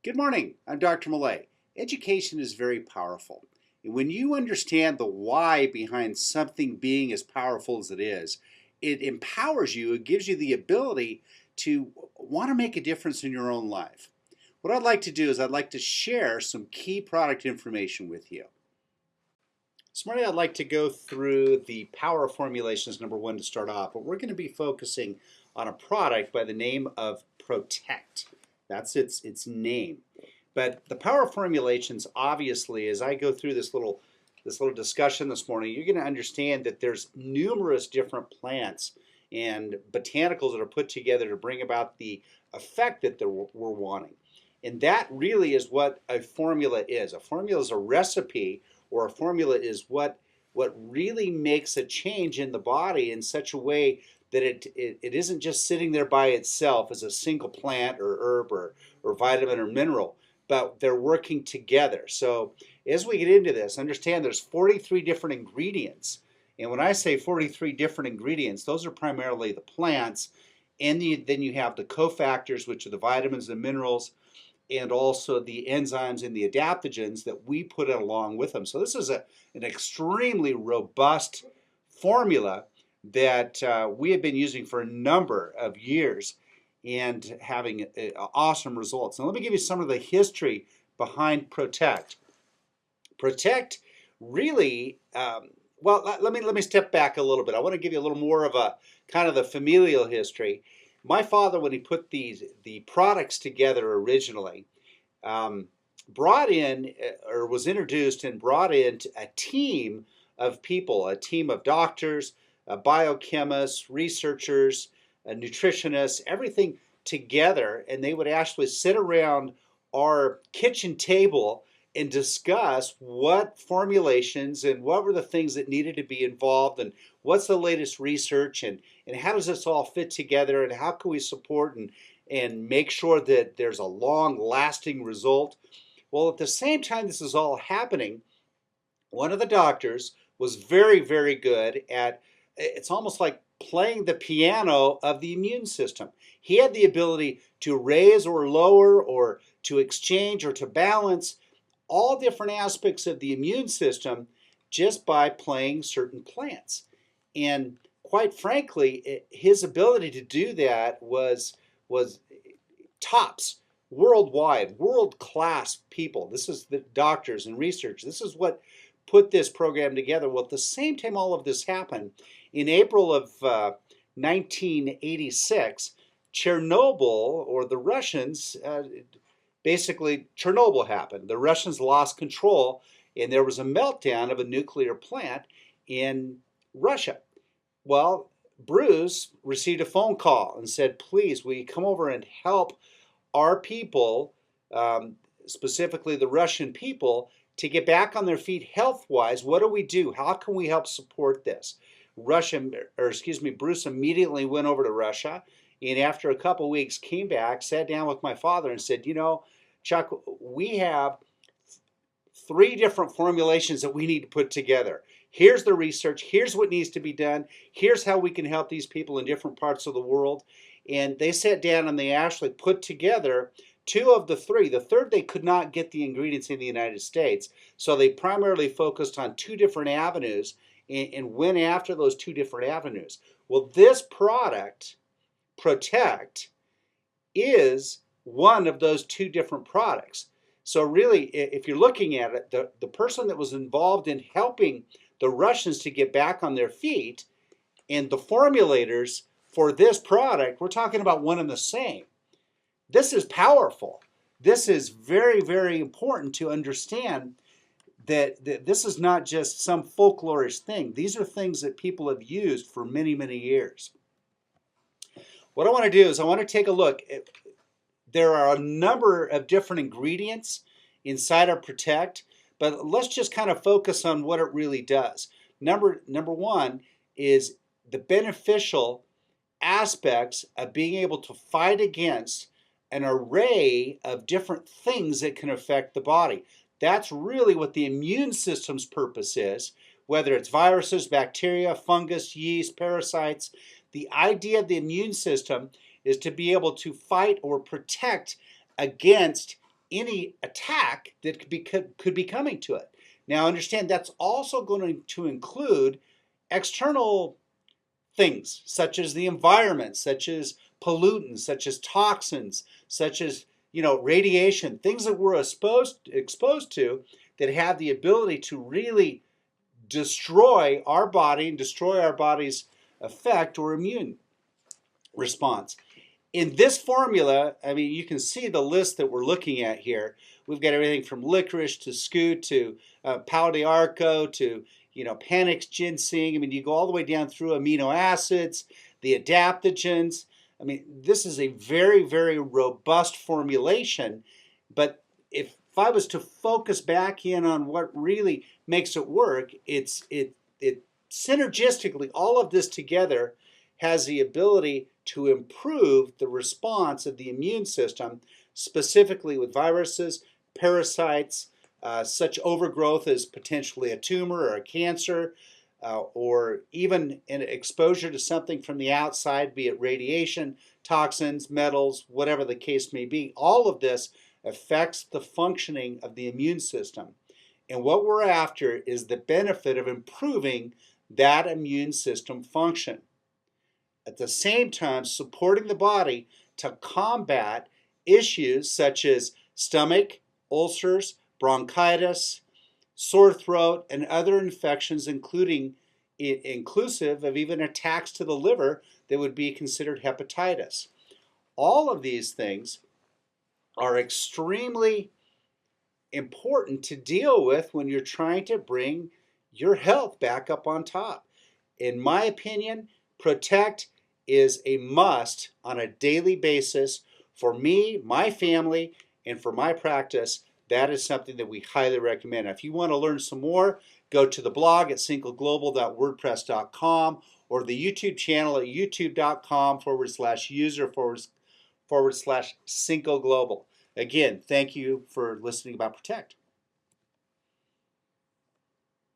Good morning, I'm Dr. Millet. Education is very powerful. And when you understand the why behind something being as powerful as it is, it empowers you, it gives you the ability to want to make a difference in your own life. What I'd like to do is I'd like to share some key product information with you. This morning I'd like to go through the power of formulations, number one, to start off, but we're going to be focusing on a product by the name of Protect. That's its name. But the power of formulations, obviously, as I go through this little discussion this morning, you're going to understand that there's numerous different plants and botanicals that are put together to bring about the effect that we're wanting. And that really is what a formula is. A formula is a recipe, or a formula is what really makes a change in the body in such a way that it isn't just sitting there by itself as a single plant or herb or vitamin or mineral, but they're working together. So as we get into this, understand there's 43 different ingredients. And when I say 43 different ingredients, those are primarily the plants, and then you have the cofactors, which are the vitamins and minerals, and also the enzymes and the adaptogens that we put along with them. So this is an extremely robust formula that we have been using for a number of years and having awesome results. Now let me give you some of the history behind Protect. Protect really, well, let me step back a little bit. I want to give you a little more of a kind of the familial history. My father, when he put the products together originally, brought in or was introduced and brought in a team of people, a team of doctors, biochemists, researchers, nutritionists, everything together, and they would actually sit around our kitchen table and discuss what formulations and what were the things that needed to be involved and what's the latest research and how does this all fit together and how can we support and make sure that there's a long-lasting result. Well, at the same time this is all happening, one of the doctors was very, very good at, it's almost like playing the piano of the immune system. He had the ability to raise or lower or to exchange or to balance all different aspects of the immune system just by playing certain plants. And quite frankly, his ability to do that was tops worldwide, world-class people. This is the doctors and research. This is what put this program together. Well, at the same time all of this happened, in April of 1986, Chernobyl, or the Russians, basically Chernobyl happened. The Russians lost control and there was a meltdown of a nuclear plant in Russia. Well, Bruce received a phone call and said, please, will you come over and help our people, specifically the Russian people, to get back on their feet health-wise? What do we do? How can we help support this? Bruce immediately went over to Russia, and after a couple weeks came back, sat down with my father and said, you know, Chuck, we have 3 different formulations that we need to put together. Here's the research, here's what needs to be done, here's how we can help these people in different parts of the world. And they sat down and they actually put together 2 of the 3. The third, they could not get the ingredients in the United States, so they primarily focused on 2 different avenues and went after those 2 different avenues. Well, this product, Protect, is one of those 2 different products. So really, if you're looking at it, the person that was involved in helping the Russians to get back on their feet and the formulators for this product, we're talking about one and the same. This is powerful. This is very, very important to understand that this is not just some folklorish thing. These are things that people have used for many, many years. What I want to do is I want to take a look at, there are a number of different ingredients inside our Protect, but let's just kind of focus on what it really does. Number one is the beneficial aspects of being able to fight against an array of different things that can affect the body. That's really what the immune system's purpose is, whether it's viruses, bacteria, fungus, yeast, parasites. The idea of the immune system is to be able to fight or protect against any attack that could be coming to it. Now understand that's also going to include external things such as the environment, such as pollutants, such as toxins, such as radiation, things that we're exposed to that have the ability to really destroy our body and destroy our body's effect or immune response. In this formula, I mean, you can see the list that we're looking at here. We've got everything from licorice to scoot to palo de arco to Panax ginseng. I mean, you go all the way down through amino acids, the adaptogens. I mean, this is a very, very robust formulation. But if I was to focus back in on what really makes it work, it synergistically, all of this together has the ability to improve the response of the immune system, specifically with viruses, parasites, such overgrowth as potentially a tumor or a cancer, or even an exposure to something from the outside, be it radiation, toxins, metals, whatever the case may be. All of this affects the functioning of the immune system. And what we're after is the benefit of improving that immune system function. At the same time, supporting the body to combat issues such as stomach, ulcers, bronchitis, sore throat, and other infections, inclusive of even attacks to the liver that would be considered hepatitis. All of these things are extremely important to deal with when you're trying to bring your health back up on top. In my opinion, Protect is a must on a daily basis for me, my family, and for my practice. That is something that we highly recommend. If you want to learn some more, go to the blog at syncglobal.wordpress.com or the YouTube channel at youtube.com/user/Synco Global. Again, thank you for listening about Protect.